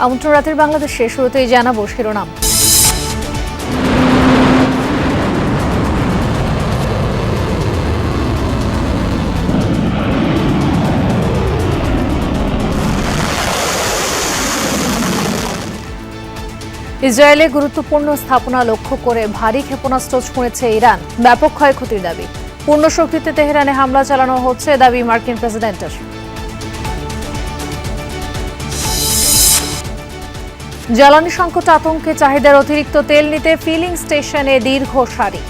আমন্ত্রণ রাতের বাংলাদেশে শুরুতেই জানাবো শিরোনাম। ইসরায়েলে গুরুত্বপূর্ণ স্থাপনা লক্ষ্য করে ভারী ক্ষেপণাস্ত্র ছুঁড়েছে ইরান, ব্যাপক ক্ষয়ক্ষতির দাবি। পূর্ণ শক্তিতে তেহরানে হামলা চালানো হচ্ছে, দাবি মার্কিন প্রেসিডেন্টের। জ্বালানি সংকট আতঙ্কে চাহিদার অতিরিক্ত তেল নিতে ফিলিং স্টেশনে দীর্ঘ সারি।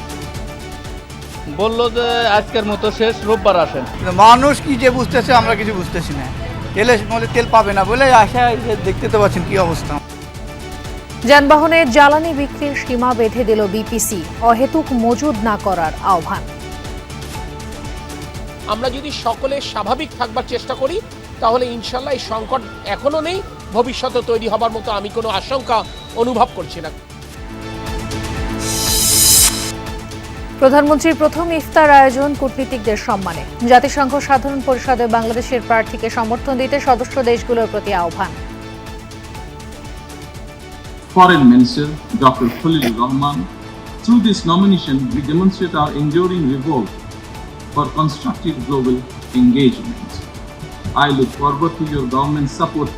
বলল যে আজকের মতো শেষ, রোববার আসেন। মানুষ কি যে বুঝতেছে আমরা কিছু বুঝতেছি না। তেল পাবে না বলে আশা দেখতে তো পাচ্ছেন কি অবস্থা। যানবাহনে জ্বালানি বিক্রির সীমা বেঁধে দিল বিপিসি, অহেতুক মজুদ না করার আহ্বান। আমরা যদি সকলে স্বাভাবিক থাকবার চেষ্টা করি তাহলে ইনশাল্লাহ এই সংকট এখনো নেই, ভবিষ্যতে তৈরি হবার মতো আমি কোনো আশঙ্কা অনুভব করছি না। প্রধানমন্ত্রীর প্রথম ইফতার আয়োজন কূটনীতিকদের সম্মানে। জাতিসংঘ সাধারণ পরিষদে বাংলাদেশের প্রার্থীকে সমর্থন দিতে সদস্য দেশগুলোর প্রতি আহ্বান। Foreign Minister Dr. Khalil Rahman, through this nomination we demonstrate our enduring resolve for constructive global engagement. I look forward to your government's support.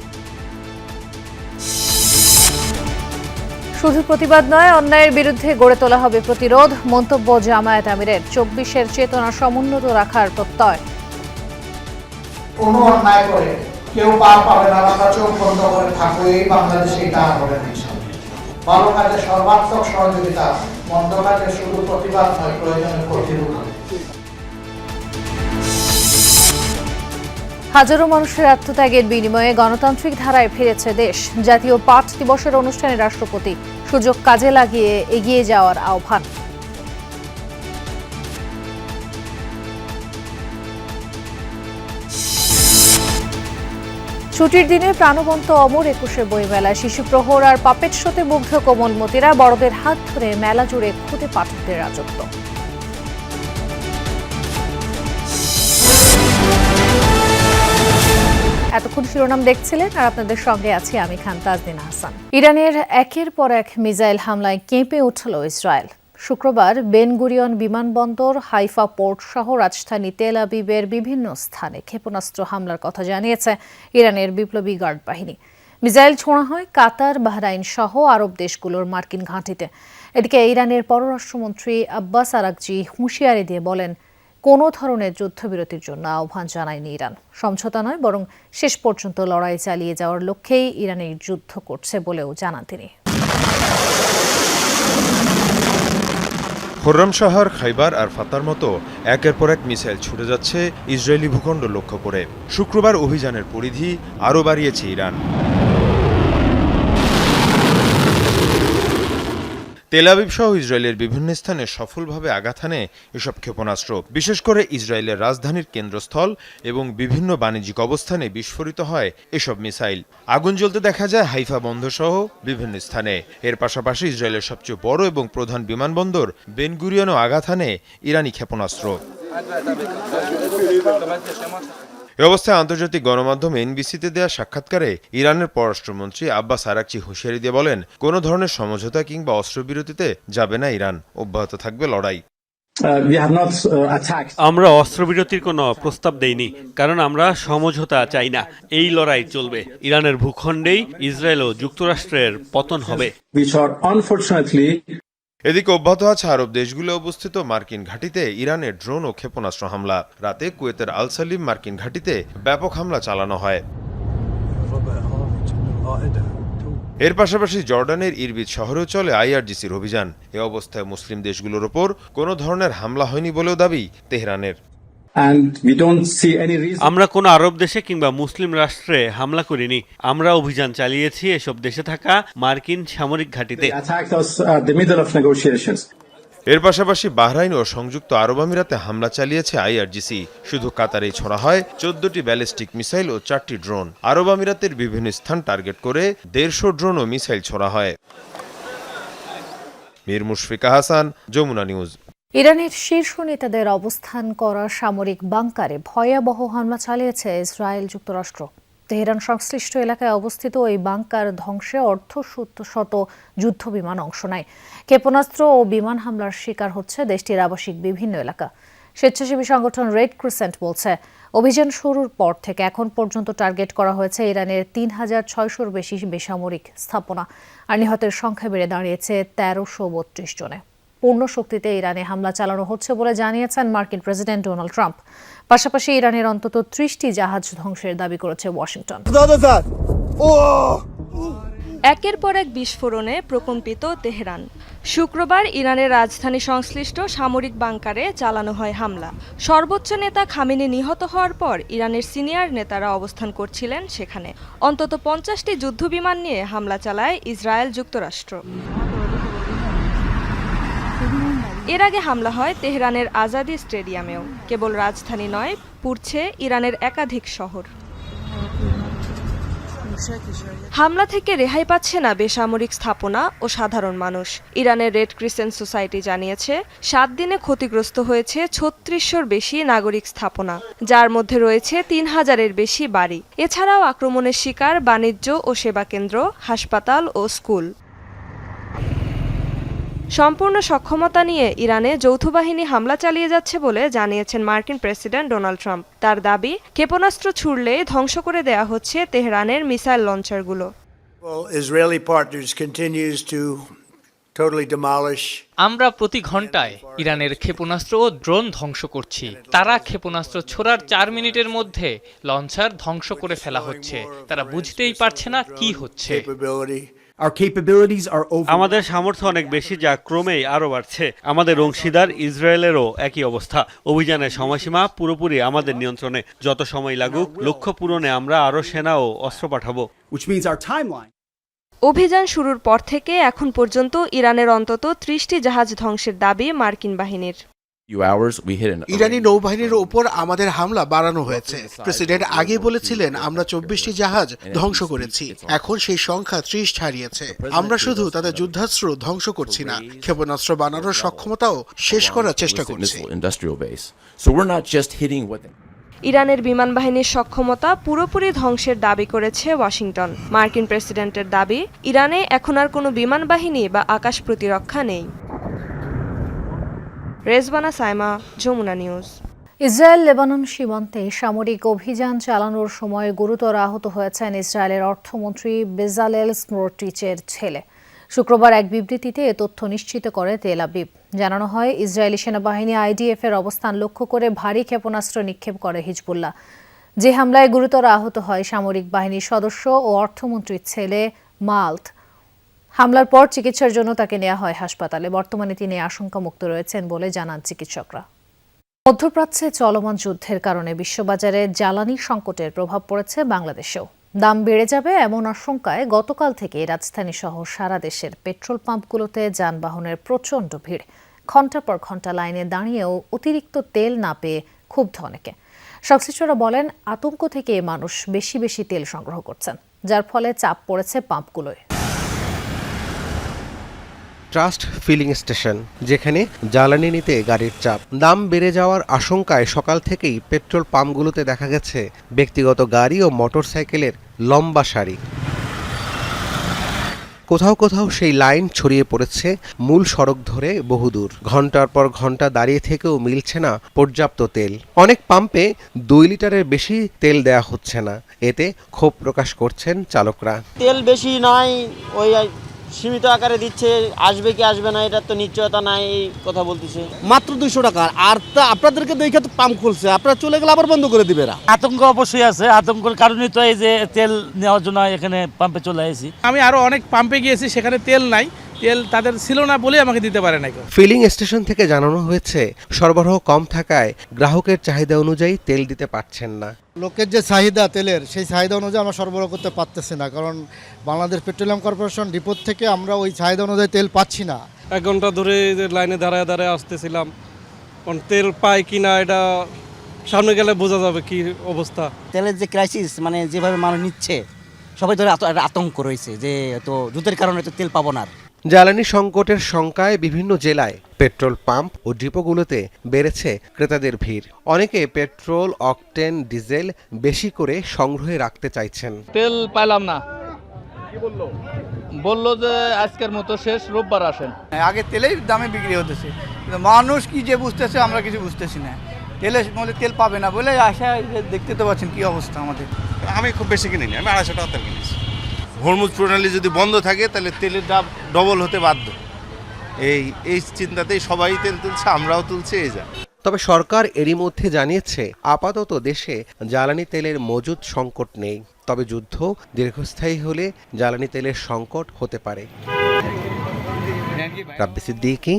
শুধু প্রতিবাদ নয়, অন্যায়ের বিরুদ্ধে গড়ে তোলা হবে প্রতিরোধ, মন্তব্য জামায়াত আমিরের। ২৪-এর চেতনা সমুন্নত রাখার প্রত্যয়। কোনো অন্যায় করে কেউ পার পাবে না, আমরা চোখ বন্ধ করে থাকবো, এই বাংলাদেশে এটা হবে না। ভালো কাজে সর্বাত্মক সহযোগিতা, মন্দ কাজে শুধু প্রতিবাদ নয়, প্রয়োজনে প্রতিরোধ। হাজারো মানুষের আত্মত্যাগের বিনিময়ে গণতান্ত্রিক ধারায় ফিরেছে দেশ। জাতীয় পাঠ দিবসের অনুষ্ঠানে রাষ্ট্রপতি সুযোগ কাজে লাগিয়ে এগিয়ে যাওয়ার আহ্বান। ছুটির দিনে প্রাণবন্ত অমর একুশে বইমেলায় শিশু প্রহর আর পাপেট শোতে মুগ্ধ কোমলমতিরা, বড়দের হাত ধরে মেলা জুড়ে খুদে পাঠকদের রাজত্ব। এতক্ষণ শিরোনাম দেখছিলেন, আর আপনাদের সঙ্গে আছি আমি খান তাজদিন হাসান। ইরানের একের পর এক মিসাইল হামলায় কেঁপে উঠল ইসরায়েল। শুক্রবার বেন গুরিয়ন বিমানবন্দর, হাইফা পোর্ট সহ রাজধানী তেল আবিবের বিভিন্ন স্থানে ক্ষেপণাস্ত্র হামলার কথা জানিয়েছে ইরানের বিপ্লবী গার্ড বাহিনী। মিসাইল ছোঁড়া হয় কাতার, বাহরাইন সহ আরব দেশগুলোর মার্কিন ঘাঁটিতে। এদিকে ইরানের পররাষ্ট্রমন্ত্রী আব্বাস আরাকচি হুঁশিয়ারি দিয়ে বলেন, কোনো ধরনের যুদ্ধবিরতির জন্য আহ্বান জানায়নি ইরান। সমঝোতা নয়, বরং শেষ পর্যন্ত লড়াই চালিয়ে যাওয়ার লক্ষ্যেই ইরানের যুদ্ধ করছে বলেও জানান তিনি। খোররাম শহর, খাইবার আর ফাতার মতো একের পর এক মিসাইল ছুটে যাচ্ছে ইসরায়েলি ভূখণ্ড লক্ষ্য করে। শুক্রবার অভিযানের পরিধি আরও বাড়িয়েছে ইরান। তেল আবিব সহ ইসরায়েলের বিভিন্ন স্থানে সফলভাবে আঘাত হানে এসব ক্ষেপণাস্ত্র। বিশেষ করে ইসরায়েলের রাজধানীর কেন্দ্রস্থল এবং বিভিন্ন বাণিজ্যিক অবস্থানে বিস্ফোরিত হয় এসব মিসাইল। আগুন জ্বলতে দেখা যায় হাইফা বন্দর সহ বিভিন্ন স্থানে। এর পাশাপাশি ইসরায়েলের সবচেয়ে বড় এবং প্রধান বিমানবন্দর বেন গুরিয়নও আঘাত হানে ইরানি ক্ষেপণাস্ত্র। এ অবস্থায় আন্তর্জাতিক গণমাধ্যম এনবিসিতে দেয়া সাক্ষাৎকারে ইরানের পররাষ্ট্রমন্ত্রী আব্বাস আরাকচি হুঁশিয়ারি দিয়ে বলেন, কোনো ধরনের সমঝোতা কিংবা অস্ত্রবিরতিতে যাবে না ইরান, অব্যাহত থাকবে লড়াই। আমরা অস্ত্রবিরতির কোনো প্রস্তাব দেইনি, কারণ আমরা সমঝোতা চাই না। এই লড়াই চলবে। ইরানের ভূখণ্ডেই ইসরায়েল ও যুক্তরাষ্ট্রের পতন হবে। এদিকে অব্যাহত আছে আরব দেশগুলো অবস্থিত মার্কিন ঘাঁটিতে ইরানের ড্রোন ও ক্ষেপণাস্ত্র হামলা। রাতে কুয়েতের আল সালিম মার্কিন ঘাঁটিতে ব্যাপক হামলা চালানো হয়। এর পাশাপাশি জর্ডানের ইরবিদ শহরেও চলে আইআরজিসির অভিযান। এ অবস্থায় মুসলিম দেশগুলোর ওপর কোনো ধরনের হামলা হয়নি বলেও দাবি তেহরানের। আমরা কোনো আরব দেশে কিংবা মুসলিম রাষ্ট্রে হামলা করিনি। আমরা অভিযান চালিয়েছি এসব দেশে থাকা মার্কিন সামরিক ঘাঁটিতে। এর পাশাপাশি বাহরাইন ও সংযুক্ত আরব আমিরাতে হামলা চালিয়েছে আইআরজিসি। শুধু কাতারেই ছোড়া হয় 14টি ব্যালিস্টিক মিসাইল ও 4টি ড্রোন। আরব আমিরাতের বিভিন্ন স্থান টার্গেট করে 150 ড্রোন ও মিসাইল ছোড়া হয়। মীর মুশফিকা হাসান, যমুনা নিউজ। ইরানের শীর্ষ নেতাদের অবস্থান করা সামরিক বাংকারে ভয়াবহ হামলা চালিয়েছে ইসরায়েল যুক্তরাষ্ট্র। তেহরান সংশ্লিষ্ট এলাকায় অবস্থিত এই বাংকার ধ্বংসে অর্ধশত যুদ্ধবিমান অংশ নেয়। ক্ষেপণাস্ত্র ও বিমান হামলার শিকার হচ্ছে দেশটির আবাসিক বিভিন্ন এলাকা। স্বেচ্ছাসেবী সংগঠন রেড ক্রিসেন্ট বলছে, অভিযান শুরুর পর থেকে এখন পর্যন্ত টার্গেট করা হয়েছে ইরানের ৩,৬০০-র বেশি বেসামরিক স্থাপনা, আর নিহতের সংখ্যা বেড়ে দাঁড়িয়েছে ১৩৩২ জনে। পূর্ণ শক্তিতে ইরানে হামলা চালানো হচ্ছে বলে জানিয়েছেন মার্কিন প্রেসিডেন্ট ডোনাল্ড ট্রাম্প। পাশাপাশি ইরানের অন্তত ৩০টি জাহাজ ধ্বংসের দাবি করেছে ওয়াশিংটন। একের পর এক বিস্ফোরণে প্রকম্পিত তেহরান। শুক্রবার ইরানের রাজধানী সংশ্লিষ্ট সামরিক বাংকারে চালানো হয় হামলা। সর্বোচ্চ নেতা খামেনি নিহত হওয়ার পর ইরানের সিনিয়র নেতারা অবস্থান করছিলেন সেখানে। অন্তত ৫০টি যুদ্ধবিমান নিয়ে হামলা চালায় ইসরায়েল যুক্তরাষ্ট্র। এর আগে হামলা হয় তেহরানের আজাদি স্টেডিয়ামেও। কেবল রাজধানী নয়, পুড়ছে ইরানের একাধিক শহর। হামলা থেকে রেহাই পাচ্ছে না বেসামরিক স্থাপনা ও সাধারণ মানুষ। ইরানের রেড ক্রিসেন্ট সোসাইটি জানিয়েছে ৭ দিনে ক্ষতিগ্রস্ত হয়েছে ৩৬০০-র বেশি নাগরিক স্থাপনা, যার মধ্যে রয়েছে ৩,০০০-এর বেশি বাড়ি। এছাড়াও আক্রমণের শিকার বাণিজ্য ও সেবা কেন্দ্র, হাসপাতাল ও স্কুল। সম্পূর্ণ সক্ষমতা নিয়ে ইরানে যৌথ বাহিনী হামলা চালিয়ে যাচ্ছে বলে জানিয়েছেন মার্কিন প্রেসিডেন্ট ডোনাল্ড ট্রাম্প। তার দাবি, ক্ষেপণাস্ত্র ছুড়লে ধ্বংস করে দেয়া হচ্ছে তেহরানের মিসাইল লঞ্চারগুলো। আমরা প্রতি ঘন্টায় ইরানের ক্ষেপণাস্ত্র ও ড্রোন ধ্বংস করছি। তারা ক্ষেপণাস্ত্র ছোড়ার ৪ মিনিটের মধ্যে লঞ্চার ধ্বংস করে ফেলা হচ্ছে। তারা বুঝতেই পারছে না কি হচ্ছে। আমাদের সামর্থ্য অনেক বেশি, যা ক্রমেই আরও বাড়ছে। আমাদের অংশীদার ইসরায়েলেরও একই অবস্থা। অভিযানের সময়সীমা পুরোপুরি আমাদের নিয়ন্ত্রণে। যত সময় লাগুক, লক্ষ্য পূরণে আমরা আরও সেনা ও অস্ত্র পাঠাবো। অভিযান শুরুর পর থেকে এখন পর্যন্ত ইরানের অন্তত ৩০টি জাহাজ ধ্বংসের দাবি মার্কিন বাহিনীর। ইরানি নৌবাহিনীর ওপর আমাদের হামলা বাড়ানো হয়েছে। প্রেসিডেন্ট আগে বলেছিলেন আমরা ২৪টি জাহাজ ধ্বংস করেছি, এখন সেই সংখ্যা ৩০ ছাড়িয়েছে। আমরা শুধু তাদের যুদ্ধাস্ত্র ধ্বংস করছি না, ক্ষেপণাস্ত্র বানানোর সক্ষমতাও শেষ করার চেষ্টা করছি। ইরানের বিমান বাহিনীর সক্ষমতা পুরোপুরি ধ্বংসের দাবি করেছে ওয়াশিংটন। মার্কিন প্রেসিডেন্টের দাবি, ইরানে এখন আর কোনো বিমান বাহিনী বা আকাশ প্রতিরক্ষা নেই। Rezwana Saima, Jamuna news. Israel Lebanon সীমান্তে সামরিক অভিযান চালানোর সময় গুরুতর আহত হয়েছেন ইসরায়েলের অর্থমন্ত্রী বেজালেল স্মোট্রিচের ছেলে। শুক্রবার এক বিবৃতিতে এ তথ্য নিশ্চিত করে তেল আবিব। জানানো হয়, ইসরায়েলি সেনাবাহিনী IDF এর অবস্থান লক্ষ্য করে ভারী ক্ষেপণাস্ত্র নিক্ষেপ করে হিজবুল্লাহ। যে হামলায় গুরুতর আহত হয় সামরিক বাহিনীর সদস্য ও অর্থমন্ত্রীর ছেলে মাল্ট। হামলার পর চিকিৎসার জন্য তাকে নেওয়া হয় হাসপাতালে। বর্তমানে তিনি আশঙ্কামুক্ত রয়েছেন বলে জানান চিকিৎসকরা। মধ্যপ্রাচ্যে চলমান যুদ্ধের কারণে বিশ্ববাজারে জ্বালানি সংকটের প্রভাব পড়েছে বাংলাদেশেও। দাম বেড়ে যাবে এমন আশঙ্কায় গতকাল থেকে রাজধানী সহ সারা দেশের পেট্রোল পাম্পগুলোতে যানবাহনের প্রচণ্ড ভিড়। ঘণ্টার পর ঘণ্টা লাইনে দাঁড়িয়েও অতিরিক্ত তেল না পেয়ে ক্ষুব্ধ অনেকে। সংশ্লিষ্টরা বলেন, আতঙ্ক থেকে মানুষ বেশি বেশি তেল সংগ্রহ করছেন, যার ফলে চাপ পড়েছে পাম্পগুলোয়। ট্রাস্ট ফিলিং স্টেশন, যেখানে জ্বালানি নিতে গাড়ির চাপ। দাম বেড়ে যাওয়ার আশঙ্কায় সকাল থেকেই পেট্রোল পাম্পগুলোতে দেখা গেছে ব্যক্তিগত গাড়ি ও মোটরসাইকেলের লম্বা সারি। কোথাও কোথাও সেই লাইন ছড়িয়ে পড়েছে মূল সড়ক ধরে বহুদূর। ঘন্টার পর ঘন্টা দাঁড়িয়ে থেকেও মিলছে না পর্যাপ্ত তেল। অনেক পাম্পে ২ লিটারের বেশি তেল দেয়া হচ্ছে না। এতে ক্ষোভ প্রকাশ করছেন চালকরা। তেল বেশি নয়, ওই সীমিত আকারে দিচ্ছে, আসবে কি আসবে না এটার তো নিশ্চয়তা নাই, এই কথা বলতেছে। মাত্র ২০০ টাকা। আর তা আপনাদেরকে দেখে তো পাম্প খুলছে, আপনারা চলে গেলে আবার বন্ধ করে দিবে। আতঙ্ক অবশ্যই আছে। আতঙ্কের কারণেই তো এই যে তেল নেওয়ার জন্য এখানে পাম্পে চলে আসি। আমি আরো অনেক পাম্পে গিয়েছি, সেখানে তেল নাই, তেল তাদের ছিল না বলে আমাকে দিতে পারে না। ফিলিং স্টেশন থেকে জানানো হয়েছে, সরবরাহ কম থাকায় গ্রাহকের চাহিদা অনুযায়ী তেল দিতে পারছেন না। লোকের যে চাহিদা তেলের, সেই চাহিদা অনুযায়ী আমরা সরবরাহ করতে পারতেছি না, কারণ বাংলাদেশ পেট্রোলিয়াম কর্পোরেশন ডিপোর থেকে আমরা ওই চাহিদা অনুযায়ী তেল পাচ্ছি না। ১ ঘন্টা ধরে লাইনে দাঁড়ায় দাঁড়ায় আসতেছিলাম, কারণ তেল পাই কিনা এটা সামনে গেলে বোঝা যাবে কি অবস্থা। তেলের যে ক্রাইসিস, মানে যেভাবে মানুষ নিচ্ছে, সবাই ধরে আতঙ্ক রয়েছে যে তো যুদ্ধের কারণে তো তেল পাবো না। জ্বালানি সংকটের শঙ্কায় বিভিন্ন জেলায় পেট্রোল পাম্প ও ডিপোগুলোতে বেড়েছে ক্রেতাদের ভিড়। অনেকে পেট্রোল, অকটেন, ডিজেল বেশি করে সংগ্রহে রাখতে চাইছেন। তেল পাইলাম না, বললো যে আজকের মতো শেষ, রোববার আসেন। আগে তেলেই দামে বিক্রি হতেছে, কিন্তু মানুষ কি যে বুঝতেছে আমরা কিছু বুঝতেছি না। তেল পাবে না বলে আশায় দেখতে তো পাচ্ছেন কি অবস্থা আমাদের। আমি খুব বেশি কিনিনি, আমি 250 টাকা তেল কিনেছি। হরমুজ প্রণালী যদি বন্ধ থাকে তাহলে তেলের দাম ডবল হতে বাধ্য। এই চিন্তাতেই সবাই তেল তুলছে, আমরাও তুলছি। এই যা তবে সরকার এরই মধ্যে জানিয়েছে আপাতত দেশে জ্বালানি তেলের মজুদ সংকট নেই, তবে যুদ্ধ দীর্ঘস্থায়ী হলে জ্বালানি তেলের সংকট হতে পারে। রাব্বি সিদ্দিকী,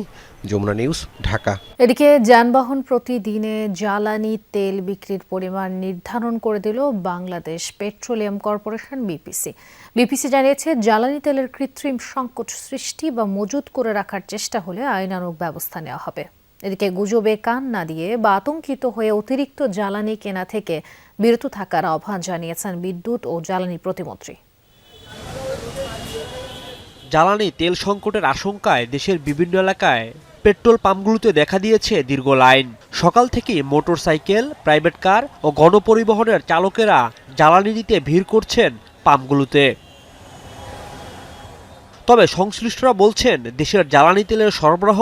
যমুনা নিউজ, ঢাকা। এদিকে যানবাহন প্রতিদিনে জ্বালানি তেল বিক্রির পরিমাণ নির্ধারণ করে দিল বাংলাদেশ পেট্রোলিয়াম কর্পোরেশন বিপিসি জানিয়েছে জ্বালানি তেলের কৃত্রিম সংকট সৃষ্টি বা মজুত করে রাখার চেষ্টা হলে আইনানুগ ব্যবস্থা নেওয়া হবে। এদিকে গুজবে কান না দিয়ে বা আতঙ্কিত হয়ে অতিরিক্ত জ্বালানি কেনা থেকে বিরত থাকার আহ্বান জানিয়েছেন বিদ্যুৎ ও জ্বালানি প্রতিমন্ত্রী। জ্বালানি তেল সংকটের আশঙ্কায় দেশের বিভিন্ন এলাকায় পেট্রোল পাম্পগুলোতে দেখা দিয়েছে দীর্ঘ লাইন। সকাল থেকে মোটরসাইকেল, প্রাইভেট কার ও গণপরিবহনের চালকেরা জ্বালানি দিতে ভিড় করছেন পাম্পগুলোতে। তবে সংশ্লিষ্টরা বলছেন দেশের জ্বালানি তেলের সরবরাহ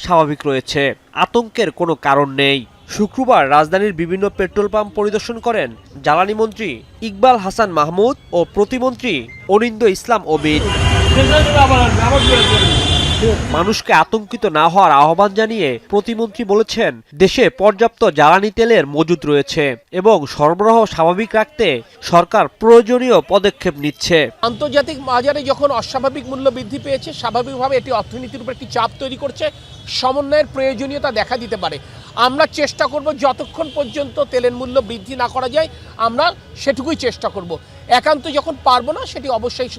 স্বাভাবিক রয়েছে, আতঙ্কের কোনো কারণ নেই। শুক্রবার রাজধানীর বিভিন্ন পেট্রোল পাম্প পরিদর্শন করেন জ্বালানি মন্ত্রী ইকবাল হাসান মাহমুদ ও প্রতিমন্ত্রী অনিন্দ্য ইসলাম অবিদ। মানুষকে আতঙ্কিত না হওয়ার আহ্বান জানিয়ে প্রতিমন্ত্রী বলেছেন দেশে পর্যাপ্ত জ্বালানি তেলের মজুদ রয়েছে এবং সরবরাহ স্বাভাবিক রাখতে সরকার প্রয়োজনীয় পদক্ষেপ নিচ্ছে। আন্তর্জাতিক বাজারে যখন অস্বাভাবিক মূল্য বৃদ্ধি পেয়েছে, স্বাভাবিকভাবে এটি অর্থনীতির উপর একটি চাপ তৈরি করছে, সমন্বয়ের প্রয়োজনীয়তা দেখা দিতে পারে। আমরা চেষ্টা করব যতক্ষণ পর্যন্ত তেলের মূল্য বৃদ্ধি না করা যায় আমরা সেটুকুই চেষ্টা করব। একান্ত যখন পারবো না সেটি অবশ্যই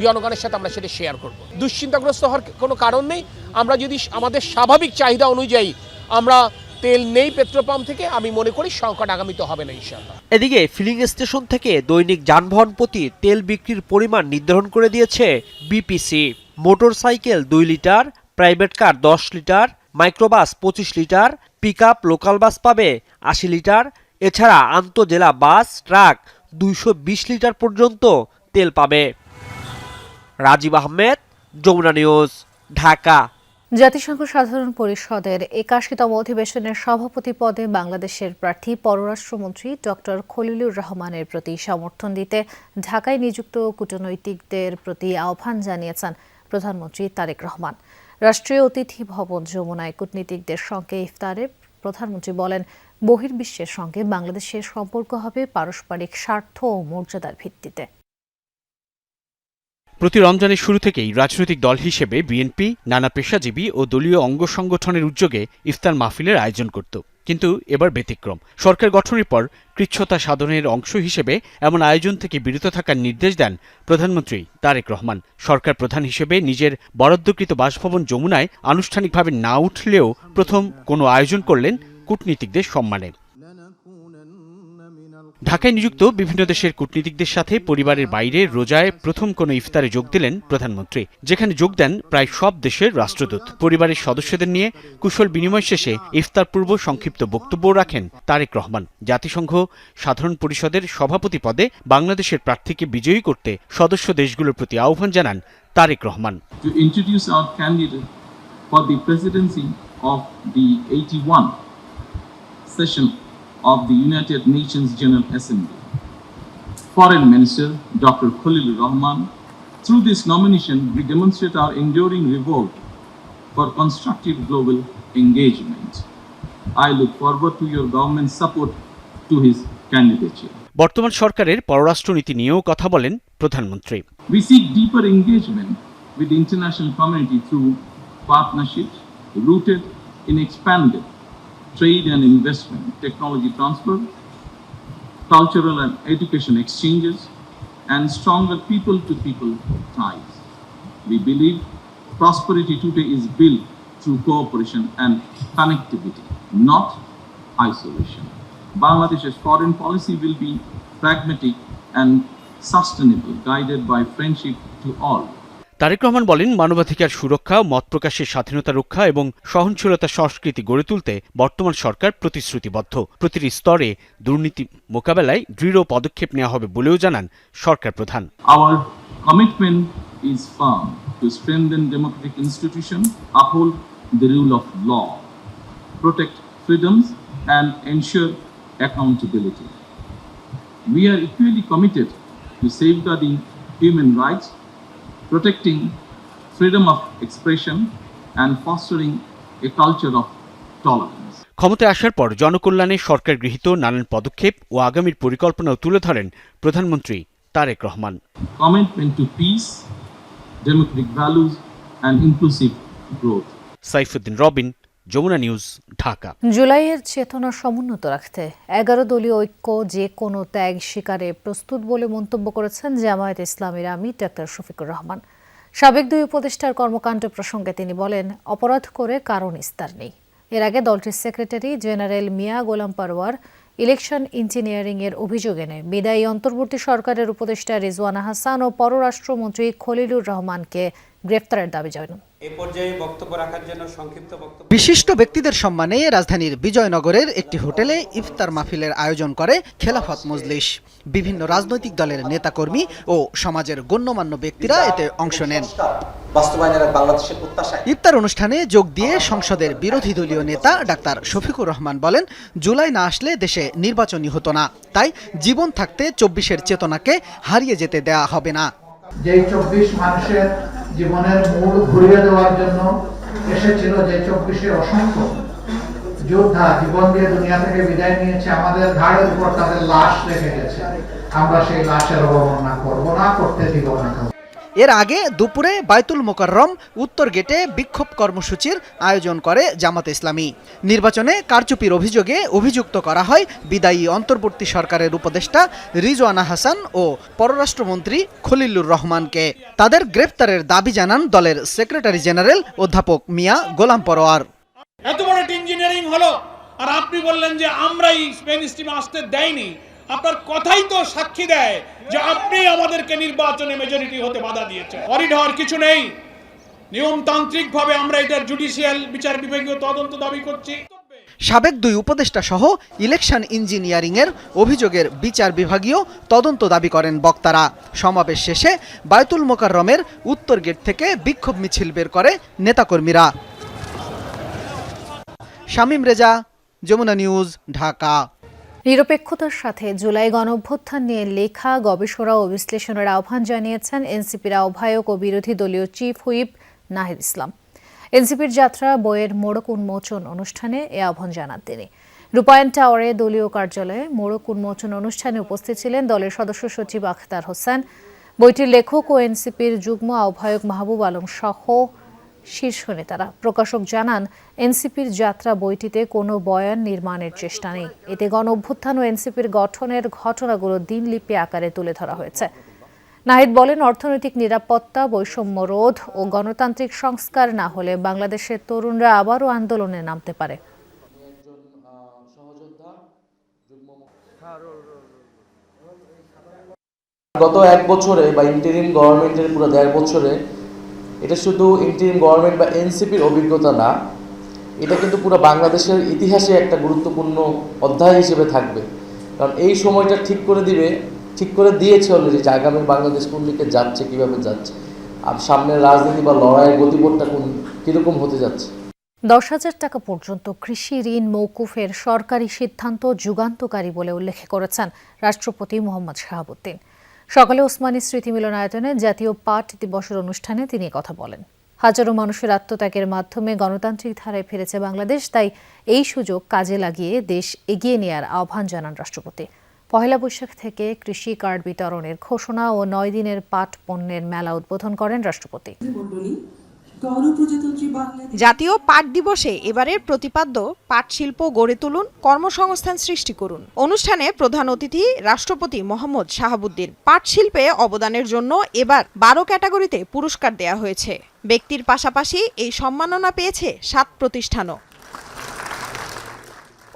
জনগণের সাথে আমরা সেটা শেয়ার করব। দুশ্চিন্তাগ্রস্ত হওয়ার কোনো কারণ নেই। আমরা যদি আমাদের স্বাভাবিক চাহিদা অনুযায়ী আমরা তেল নেই পেট্রোল পাম্প থেকে, আমি মনে করি সংকট আগামীতে হবে না ইনশাআল্লাহ। এদিকে ফিলিং স্টেশন থেকে দৈনিক যানবাহন প্রতি তেল বিক্রির পরিমাণ নির্ধারণ করে দিয়েছে BPC. Motorcycle 2 litre, private car 10 litre, microbus 25 litre, pickup local bus পাবে 80 লিটার। এছাড়া আন্তঃজেলা বাস, ট্রাক 220 লিটার পর্যন্ত তেল পাবে। রাজীব আহমেদ, যমুনা নিউজ, ঢাকা। জাতিসংঘ সাধারণ পরিষদের 81তম অধিবেশনের সভাপতি পদে বাংলাদেশের প্রার্থী পররাষ্ট্রমন্ত্রী ডক্টর খলিলুর রহমানের প্রতি সমর্থন দিতে ঢাকায় নিযুক্ত কূটনৈতিকদের প্রতি আহ্বান জানিয়েছেন প্রধানমন্ত্রী তারেক রহমান। রাষ্ট্রীয় অতিথি ভবন যমুনায় কূটনীতিকদের সঙ্গে ইফতারে প্রধানমন্ত্রী বলেন, বহির্বিশ্বের সঙ্গে বাংলাদেশের সম্পর্ক হবে পারস্পরিক স্বার্থ ও মর্যাদার ভিত্তিতে। প্রতি রমজানের শুরু থেকেই রাজনৈতিক দল হিসেবে বিএনপি নানা পেশাজীবী ও দলীয় অঙ্গ সংগঠনের উদ্যোগে ইফতার মাহফিলের আয়োজন করত, কিন্তু এবার ব্যতিক্রম। সরকার গঠনের পর কৃচ্ছ্রতা সাধনের অংশ হিসেবে এমন আয়োজন থেকে বিরত থাকার নির্দেশ দেন প্রধানমন্ত্রী তারেক রহমান। সরকার প্রধান হিসেবে নিজের বরাদ্দকৃত বাসভবন যমুনায় আনুষ্ঠানিকভাবে না উঠলেও প্রথম কোনো আয়োজন করলেন কূটনীতিকদের সম্মানে। ঢাকায় নিযুক্ত বিভিন্ন দেশের কূটনীতিকদের সাথে পরিবারের বাইরে রোজায় প্রথম কোনো ইফতারে যোগ দিলেন প্রধানমন্ত্রী, যেখানে যোগ দেন প্রায় সব দেশের রাষ্ট্রদূত। পরিবারের সদস্যদের নিয়ে কুশল বিনিময় শেষে ইফতার পূর্ব সংক্ষিপ্ত বক্তব্য রাখেন তারেক রহমান। জাতিসংঘ সাধারণ পরিষদের সভাপতি পদে বাংলাদেশের প্রার্থীকে বিজয়ী করতে সদস্য দেশগুলোর প্রতি আহ্বান জানান Tarique Rahman. To introduce our candidate for the presidency of the 81 session of the United Nations General Assembly, Foreign Minister Dr. Khalilur Rahman. Through this nomination, we demonstrate our enduring revolt for constructive global engagement. I look forward to your government's support to his candidature. বর্তমান সরকারের পররাষ্ট্রনীতি নিয়েও কথা বলেন প্রধানমন্ত্রী। We seek deeper engagement with the international community through partnerships rooted in expanded trade and investment, technology transfer, cultural and education exchanges, and stronger people-to-people ties. We believe prosperity today is built through cooperation and connectivity, not isolation. Bangladesh's foreign policy will be pragmatic and sustainable, guided by friendship to all. Tarique Rahman বলেন, মানবাধিকার সুরক্ষা, মত প্রকাশের স্বাধীনতা রক্ষা এবং সহনশীলতা সংস্কৃতি গড়ে তুলতে বর্তমান সরকার প্রতিশ্রুতিবদ্ধ। প্রতিটি স্তরে দুর্নীতি মোকাবেলায় দৃঢ় পদক্ষেপ নেওয়া হবে বলেও জানান সরকার প্রধান। Our commitment is firm to strengthen democratic institutions, uphold the rule of law, protect freedoms, and ensure accountability. We are equally committed to safeguarding human rights, protecting freedom of expression, and fostering a culture of tolerance. ক্ষমতায় আসার পর জনকল্যাণে সরকার গৃহীত নানান পদক্ষেপ ও আগামীর পরিকল্পনাও তুলে ধরেন প্রধানমন্ত্রী Tarique Rahman. Commitment to peace, democratic values, and inclusive growth. Saifuddin Robin, Jamuna news, Dhaka. জুলাইয়ের চেতনা সমুন্নত রাখতে 11 দলীয় ঐক্য যে কোনো ত্যাগ স্বীকারে প্রস্তুত বলে মন্তব্য করেছেন জামায়াত ইসলামীর আমির ডাক্তার শফিকুর রহমান। সাবেক দুই উপদেষ্টার কর্মকাণ্ড প্রসঙ্গে তিনি বলেন, অপরাধ করে কারো নিস্তার নেই। এর আগে দলটির সেক্রেটারি জেনারেল মিয়া গোলাম পারওয়ার ইলেকশন ইঞ্জিনিয়ারিং এর অভিযোগ এনে বিদায়ী অন্তর্বর্তী সরকারের উপদেষ্টা রিজওয়ানা হাসান ও পররাষ্ট্রমন্ত্রী খলিলুর রহমানকে গ্রেফতারের দাবি জানান। বিশিষ্ট ব্যক্তিদের সম্মানে রাজধানীর বিজয়নগরের একটি হোটেলে ইফতার মাহফিলের আয়োজন করে খেলাফত মজলিস। বিভিন্ন রাজনৈতিক দলের নেতাকর্মী ও সমাজের গণ্যমান্য ব্যক্তিরা এতে অংশ নেন। ইফতার অনুষ্ঠানে যোগ দিয়ে সংসদের বিরোধী দলীয় নেতা ডাক্তার শফিকুর রহমান বলেন, জুলাই না আসলে দেশে নির্বাচনই হতো না, তাই জীবন থাকতে 24-এর চেতনাকে হারিয়ে যেতে দেয়া হবে না। যে 24 মানুষের জীবনের মূল ঘুরিয়ে দেওয়ার জন্য এসেছিল, যে 24-এর অসংখ্য যোদ্ধা জীবন দিয়ে দুনিয়া থেকে বিদায় নিয়েছে, আমাদের ঘাড়ের উপর তাদের লাশ রেখে গেছে। আমরা সেই লাশের অবমাননা করব না, করতে দিব না। এর আগে দুপুরে বায়তুল মোকাররম উত্তর গেটে বিক্ষোভ কর্মসূচির আয়োজন করে জামাত ইসলামী। নির্বাচনে কারচুপির অভিযোগে অভিযুক্ত করা হয় বিদায়ী অন্তর্বর্তী সরকারের উপদেষ্টা রিজওয়ানা হাসান ও পররাষ্ট্রমন্ত্রী খলিলুর রহমানকে। তাদের গ্রেফতারের দাবি জানান দলের সেক্রেটারি জেনারেল অধ্যাপক মিয়া গোলাম পরোয়ার। এত বড় ইঞ্জিনিয়ারিং হলো আর আপনি বললেন যে আমরাই মেইন স্ট্রিমে আসতে দেয়নি। আপনার কথাই তো সাক্ষী দেয় যে আপনি আমাদেরকে নির্বাচনে মেজরিটি হতে বাধা দিয়েছেন। অরিড হওয়ার কিছু নেই, নিয়মতান্ত্রিকভাবে আমরা এটার জুডিশিয়াল বিচার বিভাগীয় তদন্ত দাবি করছি। সাবেক দুই উপদেষ্টা সহ ইলেকশন ইঞ্জিনিয়ারিং এর অভিযোগের বিচার বিভাগীয় তদন্ত দাবি করেন বক্তারা। সমাবেশ শেষে বায়তুল মোকাররমের উত্তর গেট থেকে বিক্ষোভ মিছিল বের করে নেতাকর্মীরা। শামীম রেজা, যমুনা নিউজ, ঢাকা। নিরপেক্ষতার সাথে জুলাই গণঅভ্যুত্থান নিয়ে লেখা গবেষণা ও বিশ্লেষণের আহ্বান জানিয়েছেন এনসিপির আহ্বায়ক ও বিরোধী দলীয় চিফ হুইপ নাহিদ ইসলাম। এনসিপির যাত্রা বইয়ের মোড়ক উন্মোচন অনুষ্ঠানে এ আহ্বান জানান তিনি। রূপায়ণ টাওয়ারে দলীয় কার্যালয়ে মোড়ক উন্মোচন অনুষ্ঠানে উপস্থিত ছিলেন দলের সদস্য সচিব আখতার হোসেন, বইটির লেখক ও এনসিপির যুগ্ম আহ্বায়ক মাহবুব আলম সহ শীর্ষ নেতারা। প্রকাশক জানান, এনসিপির যাত্রা বইটিতে কোনো বয়ান নির্মাণের চেষ্টা নেই। এতে গণঅভ্যুত্থান ও এনসিপির গঠনের ঘটনাগুলো দিনলিপি আকারে তুলে ধরা হয়েছে। নাহিদ বলেন, অর্থনৈতিক নিরাপত্তা, বৈষম্য রোধ ও গণতান্ত্রিক সংস্কার না হলে বাংলাদেশের তরুণরা আবারও আন্দোলনে নামতে পারে। গত 1 বছরে বা ইন্টারিম গভর্নমেন্টের পুরো 1.5 বছরে এটা শুধু ইন্টারিম গভর্নমেন্ট বা এনসিপির অভিজ্ঞতা না, এটা কিন্তু পুরো বাংলাদেশের ইতিহাসে একটা গুরুত্বপূর্ণ অধ্যায় হিসেবে থাকবে। কারণ এই সময়টা ঠিক করে দিয়েছে অলরেডি যে আগামী বাংলাদেশ কোন দিকে যাচ্ছে, কীভাবে যাচ্ছে, আর সামনের রাজনীতি বা লড়াইয়ের গতিপথটা কীরকম হতে যাচ্ছে। 10,000 টাকা পর্যন্ত কৃষি ঋণ মওকুফের সরকারি সিদ্ধান্ত যুগান্তকারী বলে উল্লেখ করেছেন রাষ্ট্রপতি মোহাম্মদ শাহাবুদ্দিন। সকালে ওসমানী স্মৃতি মিলনায়তনে জাতীয় পাট দিবসের অনুষ্ঠানে তিনি কথা বলেন। হাজারো মানুষের আত্মত্যাগের মাধ্যমে গণতান্ত্রিক ধারায় ফিরেছে বাংলাদেশ, তাই এই সুযোগ কাজে লাগিয়ে দেশ এগিয়ে নেওয়ার আহ্বান জানান রাষ্ট্রপতি। পহেলা বৈশাখ থেকে কৃষি কার্ড বিতরণের ঘোষণা ও 9 দিনের পাট পণ্যের মেলা উদ্বোধন করেন রাষ্ট্রপতি। জাতীয় পাট দিবসে এবারের প্রতিপাদ্য পাট শিল্প গড়ে তুলুন, কর্মসংস্থান সৃষ্টি করুন। অনুষ্ঠানে প্রধান অতিথি রাষ্ট্রপতি মোহাম্মদ শাহাবুদ্দিন। পাট শিল্পে অবদানের জন্য এবার 12 ক্যাটাগরিতে পুরস্কার দেয়া হয়েছে। ব্যক্তির পাশাপাশি এই সম্মাননা পেয়েছে 7 প্রতিষ্ঠানও।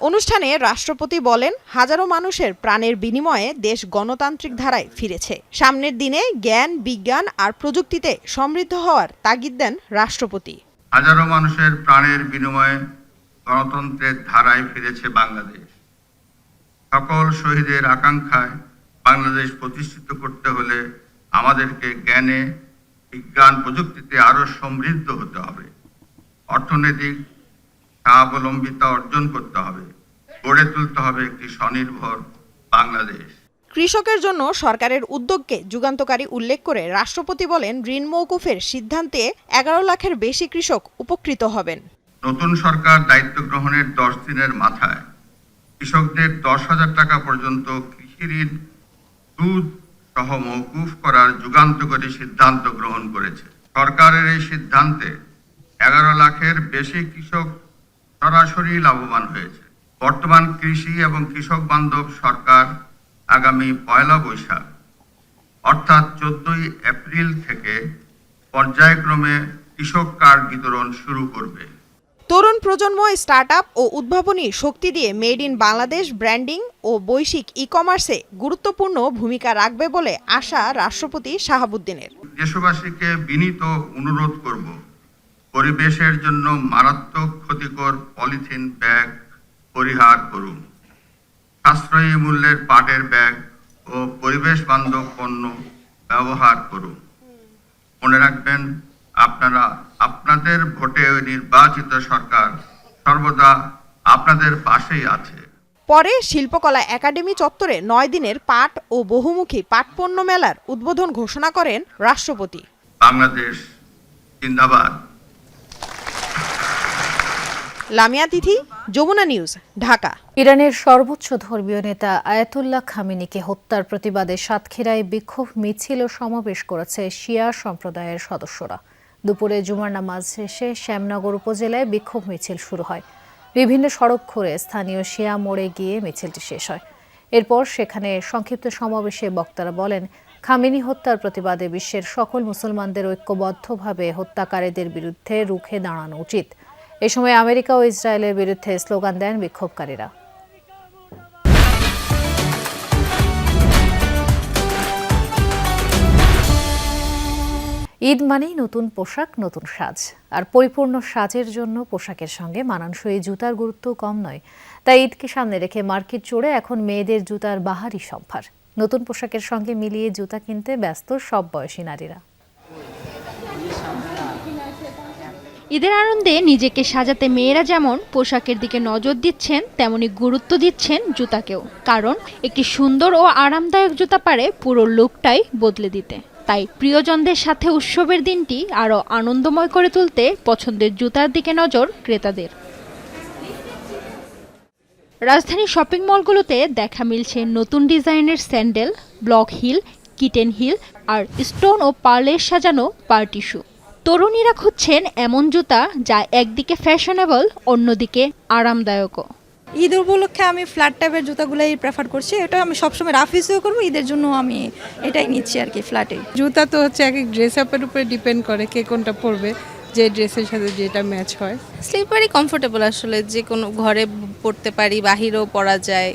অনুষ্ঠানে রাষ্ট্রপতি বলেন, হাজারো মানুষের প্রাণের বিনিময়ে দেশ গণতান্ত্রিক ধারায় ফিরেছে। সামনের দিনে জ্ঞান, বিজ্ঞান আর প্রযুক্তিতে সমৃদ্ধ হওয়ার তাগিদ দেন রাষ্ট্রপতি। হাজারো মানুষের প্রাণের বিনিময়ে গণতন্ত্রের ধারায় ফিরেছে বাংলাদেশ। সকল শহীদের আকাঙ্ক্ষায় বাংলাদেশ প্রতিষ্ঠিত করতে হলে আমাদেরকে জ্ঞানে, বিজ্ঞান, প্রযুক্তিতে আরো সমৃদ্ধ হতে হবে। অর্থনৈতিক স্বাবলম্বিতা অর্জন করতে হবে। গড়ে তুলতে হবে একটি স্বনির্ভর বাংলাদেশ। কৃষকের জন্য সরকারের উদ্যোগকে যুগান্তকারী উল্লেখ করে রাষ্ট্রপতি বলেন, ঋণ মওকুফের সিদ্ধান্তে 11 লাখের বেশি কৃষক উপকৃত হবেন। নতুন সরকার দায়িত্ব গ্রহণের 10 দিনের মাথায় কৃষকদের 10,000 টাকা পর্যন্ত কৃষি ঋণ সুদ সহ মওকুফ করার যুগান্তকারী সিদ্ধান্ত গ্রহণ করেছে। সরকারের এই সিদ্ধান্তে 11 লাখের বেশি কৃষক সরাসরি লাভবান হয়েছে। বর্তমান কৃষি এবং কৃষক বান্ধব সরকার আগামী 1 বৈশাখ অর্থাৎ 14 এপ্রিল থেকে পর্যায়ক্রমে কৃষক কার্ড বিতরণ শুরু করবে। তরুণ প্রজন্ম স্টার্টআপ ও উদ্ভাবনী শক্তি দিয়ে মেড ইন বাংলাদেশ ব্র্যান্ডিং ও বৈশ্বিক ই-কমার্সে গুরুত্বপূর্ণ ভূমিকা রাখবে বলে আশা রাষ্ট্রপতি শাহাবুদ্দিনের। দেশবাসীকে বিনীত অনুরোধ করব, পরিবেশের জন্য মারাত্মক ক্ষতিকর পলিথিন ব্যাগ পরিহার করুন। সাশ্রয়ী মূল্যের পাটের ব্যাগ ও পরিবেশ বান্ধব পণ্য ব্যবহার করুন। মনে রাখবেন, আপনারা আপনাদের ভোটে নির্বাচিত সরকার সর্বদা আপনাদের পাশেই আছে। পরে শিল্পকলা একাডেমি চত্বরে 9 দিনের পাট ও বহুমুখী পাটপণ্য মেলার উদ্বোধন ঘোষণা করেন রাষ্ট্রপতি। বাংলাদেশ জিন্দাবাদ। লামিয়া তিথি, যমুনা নিউজ, ঢাকা। ইরানের সর্বোচ্চ ধর্মীয় নেতা আয়াতুল্লাহ খামেনিকে হত্যার প্রতিবাদে সাতক্ষীরায় বিক্ষোভ মিছিল ও সমাবেশ করেছে শিয়া সম্প্রদায়ের সদস্যরা। দুপুরে জুমার নামাজ শেষে শ্যামনগর উপজেলায় বিক্ষোভ মিছিল শুরু হয়। বিভিন্ন সড়ক ঘুরে স্থানীয় শিয়া মোড়ে গিয়ে মিছিলটি শেষ হয়। এরপর সেখানে সংক্ষিপ্ত সমাবেশে বক্তারা বলেন, খামেনি হত্যার প্রতিবাদে বিশ্বের সকল মুসলমানদের ঐক্যবদ্ধভাবে হত্যাকারীদের বিরুদ্ধে রুখে দাঁড়ানো উচিত। এ সময় আমেরিকা ও ইসরায়েলের বিরুদ্ধে স্লোগান দেন বিক্ষোভকারীরা। ঈদ মানেই নতুন পোশাক, নতুন সাজ। আর পরিপূর্ণ সাজের জন্য পোশাকের সঙ্গে মানানসই জুতার গুরুত্ব কম নয়। তাই ঈদকে সামনে রেখে মার্কেট জুড়ে এখন মেয়েদের জুতার বাহারি সম্ভার। নতুন পোশাকের সঙ্গে মিলিয়ে জুতা কিনতে ব্যস্ত সব বয়সী নারীরা। ঈদের আনন্দে নিজেকে সাজাতে মেয়েরা যেমন পোশাকের দিকে নজর দিচ্ছেন, তেমনি গুরুত্ব দিচ্ছেন জুতাকেও। কারণ একটি সুন্দর ও আরামদায়ক জুতা পারে পুরো লুকটাই বদলে দিতে। তাই প্রিয়জনদের সাথে উৎসবের দিনটি আরও আনন্দময় করে তুলতে পছন্দের জুতার দিকে নজর ক্রেতাদের। রাজধানীর শপিং মলগুলোতে দেখা মিলছে নতুন ডিজাইনের sandal, block heel, kitten heel আর স্টোন ও পার্লের সাজানো পার্টি শু। তরুণীরা খুঁজছেন এমন জুতা যা একদিকে ফ্যাশনেবল, অন্যদিকে আরামদায়কও। ঈদ উপলক্ষে আমি ফ্ল্যাট টাইপের জুতাগুলোই প্রেফার করছি। এটা আমি সবসময় রাফ ইউজও করবো, ঈদের জন্য আমি এটাই নিচ্ছি আর কি, ফ্ল্যাটে। জুতা তো হচ্ছে এক এক ড্রেস আপের উপরে ডিপেন্ড করে কে কোনটা পরবে, যে ড্রেসের সাথে যেটা ম্যাচ হয়। স্লিপারই কমফোর্টেবল, আসলে যে কোনো ঘরে পরতে পারি, বাহিরেও পরা যায়।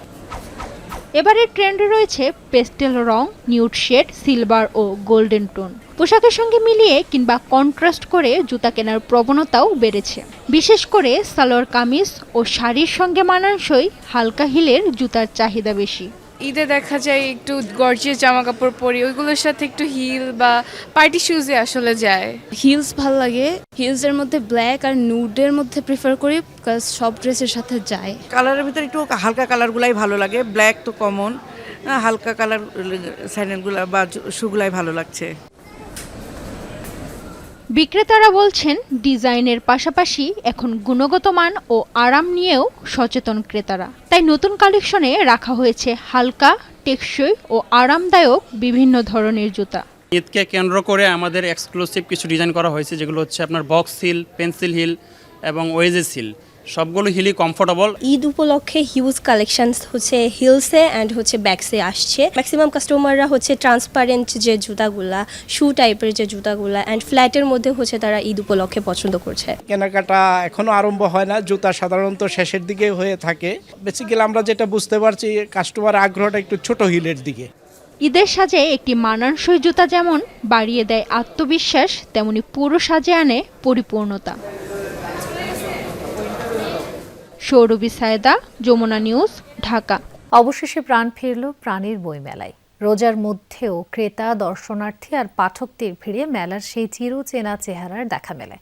এবারের ট্রেন্ডে রয়েছে পেস্টেল রং, নিউড শেড, সিলভার ও গোল্ডেন টোন। পোশাকের সঙ্গে মিলিয়ে কিংবা কন্ট্রাস্ট করে জুতা কেনার প্রবণতাও বেড়েছে। বিশেষ করে সালোয়ার কামিজ ও শাড়ির সঙ্গে মানানসই হালকা হিলের জুতার চাহিদা বেশি। ঈদে দেখা যায় একটু গর্জিয়াস জামা কাপড় পরি, ওইগুলোর সাথে একটু হিল বা পার্টি শুজে আসলে যায়। হিলস ভালো লাগে, হিলসের মধ্যে ব্ল্যাক আর নুডের মধ্যে প্রিফার করি, বিকজ সব ড্রেসের সাথে যায়। কালারের ভিতরে একটু হালকা কালারগুলাই ভালো লাগে, ব্ল্যাক তো কমন, হালকা কালার স্যান্ডেলগুলো বা শুগুলাই ভালো লাগছে। বিক্রেতারা বলছেন, ডিজাইনের পাশাপাশি এখন গুণগত মান ও আরাম নিয়েও সচেতন ক্রেতারা। তাই নতুন কালেকশনে রাখা হয়েছে হালকা, টেকসই ও আরামদায়ক বিভিন্ন ধরনের জুতা। ঈদকে কেন্দ্র করে আমাদের এক্সক্লুসিভ কিছু ডিজাইন করা হয়েছে, যেগুলো হচ্ছে আপনার বক্স হিল, পেন্সিল হিল এবং ওয়েজেস হিল। সবগুলো হিলই কমফোর্টেবল। ঈদ উপলক্ষে হিউজ কালেকশনস হচ্ছে হিলসে অ্যান্ড হচ্ছে ব্যাগসে আসছে। ম্যাক্সিমাম কাস্টমাররা হচ্ছে ট্রান্সপারেন্ট যে জুতাগুলা, শু টাইপের যে জুতাগুলা অ্যান্ড ফ্ল্যাটের মধ্যে হচ্ছে তারা ঈদ উপলক্ষে পছন্দ করছে। কেনাকাটা এখনো আরম্ভ হয় না, জুতা সাধারণত শেষের দিকে হয়ে থাকে। বেসিক্যালি আমরা যেটা বুঝতে পারছি কাস্টমার আগ্রহটা একটু ছোট হিলের দিকে। ঈদের সাজে একটি মানানসই জুতা যেমন বাড়িয়ে দেয় আত্মবিশ্বাস, তেমনি পুরো সাজে আনে পরিপূর্ণতা। সৌরভী সায়েদা, যমুনা নিউজ, ঢাকা। অবশেষে প্রাণ ফিরল প্রাণীর বইমেলায়। রোজার মধ্যেও ক্রেতা, দর্শনার্থী আর পাঠকদের ভিড়ে মেলার সেই চিরচেনা চেহারার দেখা মেলে।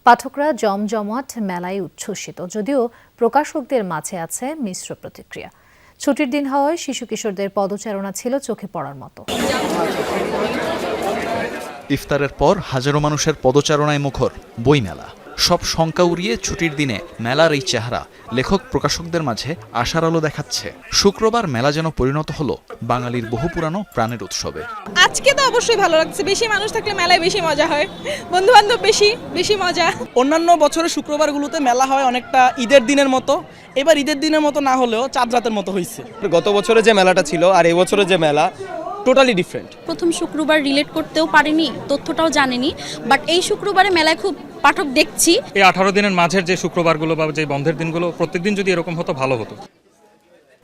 পাঠকরা জমজমাট মেলায় উচ্ছ্বসিত, যদিও প্রকাশকদের মাঝে আছে মিশ্র প্রতিক্রিয়া। ছুটির দিন হওয়ায় শিশু কিশোরদের পদচারণা ছিল চোখে পড়ার মতো। ইফতারের পর হাজারো মানুষের পদচারণায় মুখর বইমেলা। সব শঙ্কা উড়িয়ে ছুটির দিনে মেলার এই চেহারা লেখক প্রকাশকদের মাঝে আশার আলো দেখাচ্ছে। শুক্রবার মেলা যেন পরিণত হলো বাঙালির বহু পুরানো প্রাণের উৎসবে। আজকে তো অবশ্যই ভালো লাগছে, বেশি মানুষ থাকলে মেলায় বেশি মজা হয়, বন্ধু বান্ধব বেশি মজা। অন্যান্য বছরের শুক্রবারগুলোতে মেলা হয় অনেকটা ঈদের দিনের মতো, এবার ঈদের দিনের মতো না হলেও চাঁদ রাতের মতো হয়েছে। গত বছরে যে মেলাটা ছিল আর এই বছরের যে মেলা টোটালি ডিফারেন্ট। প্রথম শুক্রবার রিলেট করতেও পারিনি, তথ্যটাও জানিনি, বাট এই শুক্রবারে মেলায় খুব পাঠক দেখছি। এই 18 দিনের মাঝের যে শুক্রবারগুলো বা যে বন্ধের দিনগুলো প্রত্যেকদিন যদি এরকম হতো ভালো হতো।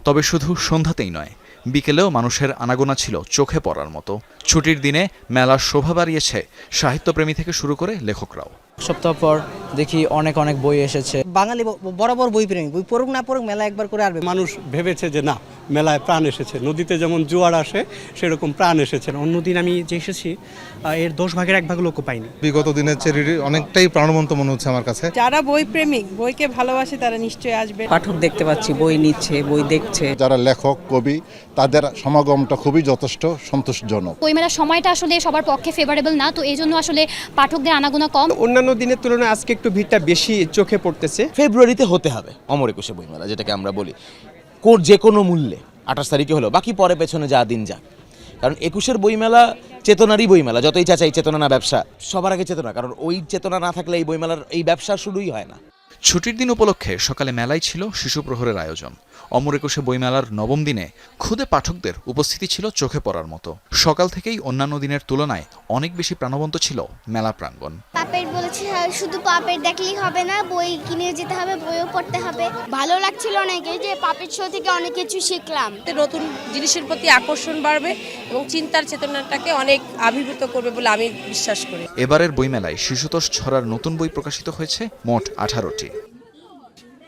তবে শুধু সন্ধ্যাতেই নয়, বিকেলেও মানুষের আনাগোনা ছিল চোখে পড়ার মতো। ছুটির দিনে মেলার শোভা বাড়িয়েছে সাহিত্যপ্রেমী থেকে শুরু করে লেখকরাও। সপ্তাহ পর দেখি অনেক বই এসেছে। বাঙালি বরাবর বই প্রেমী, বই পড়ুক না পড়ুক মেলা একবার করে আসবে। মানুষ ভেবেছে যে না, মেলায় প্রাণ এসেছে, নদীতে যেমন জোয়ার আসে সেরকম প্রাণ এসেছে। অন্যদিন আমি যে এসেছি এর 10 ভাগের 1 ভাগ লোকও পাইনি। বিগত দিনের চেয়ে অনেকটাই প্রাণবন্ত মনে হচ্ছে আমার কাছে। যারা বই প্রেমিক, বইকে ভালোবাসে তারা নিশ্চয়ই আসবে। পাঠক দেখতে পাচ্ছি বই নিচ্ছে, বই দেখছে। যারা লেখক, কবি, তাদের সমাগমটা খুবই যথেষ্ট সন্তোষজনক। বইমেলার সময়টা আসলে সবার পক্ষে ফেভারেবল না, তো এই জন্য আসলে পাঠকদের আনাগোনা কম। অন্যান্য দিনের তুলনায় আজকে একটু ভিড়টা বেশি চোখে পড়তেছে। ফেব্রুয়ারিতে হতে হবে অমর একুশে বইমেলা, যেটাকে আমরা বলি যে কোনো মূল্যে 28 তারিখে হলো, বাকি পরে পেছনে যা দিন যাক। কারণ 21-এর বইমেলা চেতনারই বইমেলা, যতই চাচাই চেতনা না ব্যবসা, সবার আগে চেতনা, কারণ ওই চেতনা না থাকলে এই বইমেলার এই ব্যবসা শুরুই হয় না। ছুটির দিন উপলক্ষে সকালে মেলায় ছিল শিশু প্রহরের আয়োজন। অমর একুশে বইমেলার নবম দিনে খুদে পাঠকদের উপস্থিতি ছিল চোখে পড়ার মতো। সকাল থেকেই অন্যান্য দিনের তুলনায় অনেক বেশি প্রাণবন্ত ছিল মেলা প্রাঙ্গণ। পাপের বলেছে শুধু পাপের দেখলেই হবে না, বই কিনে যেতে হবে, বইও পড়তে হবে। ভালো লাগছিল অনেকে, যে পাপের শো থেকে অনেক কিছু শিখলাম। নতুন জিনিসের প্রতি আকর্ষণ বাড়বে এবং চিন্তার চেতনাটাকে অনেক আবির্ভূত করবে বলে আমি বিশ্বাস করি। এবারের বইমেলায় শিশুতোষ ছড়ার নতুন বই প্রকাশিত হয়েছে মোট 18টি।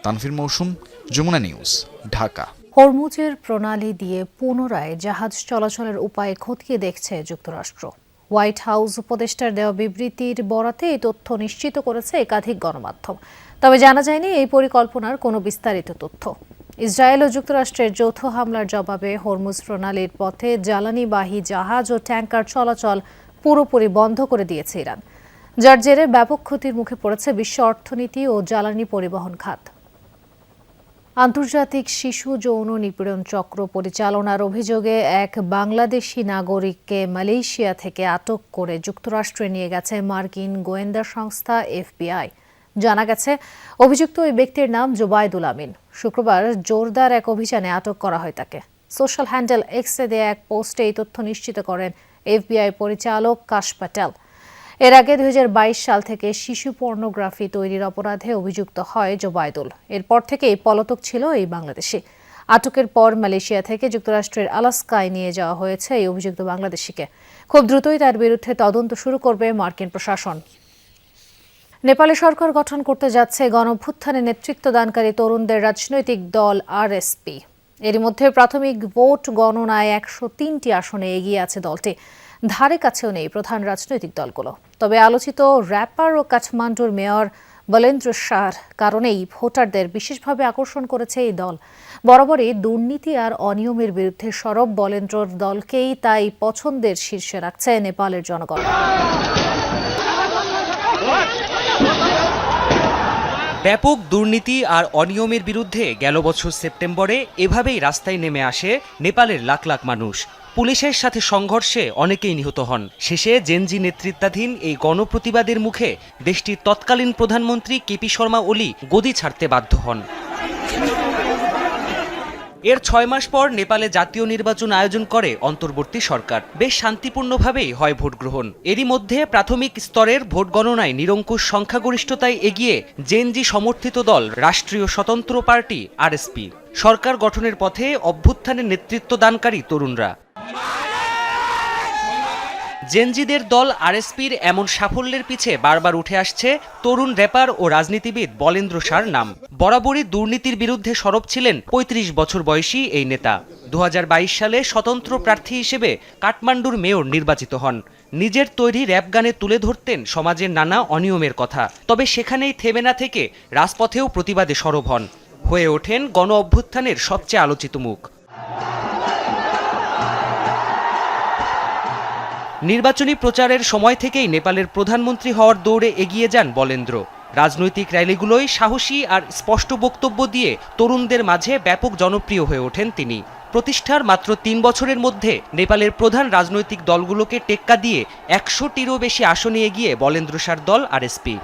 তানফির মৌসুম, যমুনা নিউজ, ঢাকা। হরমুজের প্রণালী দিয়ে পুনরায় জাহাজ চলাচলের উপায় খতিয়ে দেখছে যুক্তরাষ্ট্র। হোয়াইট হাউস উপদেষ্টার দেওয়া বিবৃতির বরাতে এই তথ্য নিশ্চিত করেছে একাধিক গণমাধ্যম। তবে জানা যায়নি এই পরিকল্পনার কোনো বিস্তারিত তথ্য। ইসরায়েল ও যুক্তরাষ্ট্রের যৌথ হামলার জবাবে হরমুজ প্রণালীর পথে জ্বালানিবাহী জাহাজ ও ট্যাঙ্কার চলাচল পুরোপুরি বন্ধ করে দিয়েছে ইরান, যার জেরে ব্যাপক ক্ষতির মুখে পড়েছে বিশ্ব অর্থনীতি ও জ্বালানি পরিবহন খাত। আন্তর্জাতিক শিশু যৌন নিপীড়ন চক্র পরিচালনার অভিযোগে এক বাংলাদেশি নাগরিককে মালয়েশিয়া থেকে আটক করে যুক্তরাষ্ট্রে নিয়ে গেছে মার্কিন গোয়েন্দা সংস্থা FBI। জানা গেছে অভিযুক্ত ওই ব্যক্তির নাম জোবাইদুল আমিন। শুক্রবার জোরদার এক অভিযানে আটক করা হয় তাকে। সোশ্যাল হ্যান্ডেল এক্সে দেয়া এক পোস্টে এই তথ্য নিশ্চিত করেন FBI পরিচালক কাশ প্যাটেল। এর আগে 2022 সাল থেকে শিশু পর্নোগ্রাফি তৈরির অপরাধে অভিযুক্ত হয় জোবাইদুল। এরপর থেকেই পলাতক ছিল এই বাংলাদেশি। আটকের পর মালয়েশিয়া থেকে যুক্তরাষ্ট্রের আলাস্কায় নিয়ে যাওয়া হয়েছে এই অভিযুক্ত বাংলাদেশিকে। খুব দ্রুতই তার বিরুদ্ধে তদন্ত শুরু করবে মার্কিন প্রশাসন। নেপালে সরকার গঠন করতে যাচ্ছে গণঅভ্যুত্থানে নেতৃত্বদানকারী তরুণদের রাজনৈতিক দল RSP। এর মধ্যে প্রাথমিক ভোট গণনায় 103টি আসনে এগিয়ে আছে দলটি। ধারে কাছেও নেই প্রধান রাজনৈতিক দলগুলো। তবে আলোচিত র্যাপার ও কাঠমান্ডুর মেয়র বলেন্দ্র শাহর কারণেই ভোটারদের বিশেষভাবে আকর্ষণ করেছে এই দল। বরাবরই দুর্নীতি আর অনিয়মের বিরুদ্ধে সরব বলেন্দ্রর দলকেই তাই পছন্দের শীর্ষে রাখছে নেপালের জনগণ। ব্যাপক দুর্নীতি আর অনিয়মের বিরুদ্ধে গেল বছর সেপ্টেম্বরে এভাবেই রাস্তায় নেমে আসে নেপালের লাখ লাখ মানুষ। পুলিশের সাথে সংঘর্ষে অনেকেই নিহত হন। শেষে জেনজি নেতৃত্বাধীন এই গণপ্রতিবাদের মুখে দেশটির তৎকালীন প্রধানমন্ত্রী কেপি শর্মা ওলি গদি ছাড়তে বাধ্য হন। এর 6 মাস পর নেপালে জাতীয় নির্বাচন আয়োজন করে অন্তর্বর্তী সরকার। বেশ শান্তিপূর্ণভাবেই হয় ভোট গ্রহণ। এরই মধ্যে প্রাথমিক স্তরের ভোট গণনায় নিরঙ্কুশ সংখ্যাগরিষ্ঠতায় এগিয়ে জেনজি সমর্থিত দল রাষ্ট্রীয় স্বতন্ত্র পার্টি আরএসপি। সরকার গঠনের পথে অভ্যুত্থানের নেতৃত্ব দানকারী তরুণরা। জেনজিদের দল আরএসপির এমন সাফল্যের পিছে বারবার উঠে আসছে তরুণ র্যাপার ও রাজনীতিবিদ বলেন্দ্র সার নাম। বরাবরই দুর্নীতির বিরুদ্ধে সরব ছিলেন ৩৫ বছর বয়সী এই নেতা। ২০২২ সালে স্বতন্ত্র প্রার্থী হিসেবে কাঠমান্ডুর মেয়র নির্বাচিত হন। নিজের তৈরি র্যাপ গানে তুলে ধরতেন সমাজের নানা অনিয়মের কথা। তবে সেখানেই থেমে না থেকে রাজপথেও প্রতিবাদে সরব হন, হয়ে ওঠেন গণ অভ্যুত্থানের সবচেয়ে আলোচিত মুখ। নির্বাচনী প্রচারের সময় থেকেই নেপালের প্রধানমন্ত্রী হওয়ার দৌড়ে এগিয়ে যান বলেন্দ্র। রাজনৈতিক র্যালিগুলোয় সাহসী আর স্পষ্ট বক্তব্য দিয়ে তরুণদের মাঝে ব্যাপক জনপ্রিয় হয়ে ওঠেন তিনি। প্রতিষ্ঠার মাত্র ৩ বছরের মধ্যে নেপালের প্রধান রাজনৈতিক দলগুলোকে টেক্কা দিয়ে ১০০টিরও বেশি আসনে এগিয়ে বলেন্দ্র সার দল আরএসপি।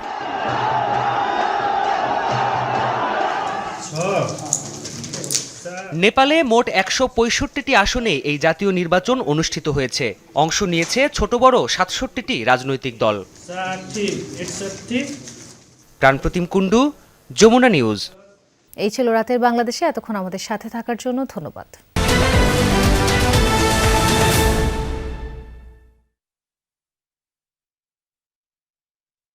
নেপালে মোট ১৬৫টি আসনে এই জাতীয় নির্বাচন অনুষ্ঠিত হয়েছে। অংশ নিয়েছে ছোট বড় ৬৭টি রাজনৈতিক দল। প্রাণপ্রতিম কুণ্ডু, যমুনা নিউজ। এই ছিল রাতের বাংলাদেশে। এতক্ষণ আমাদের সাথে থাকার জন্য ধন্যবাদ।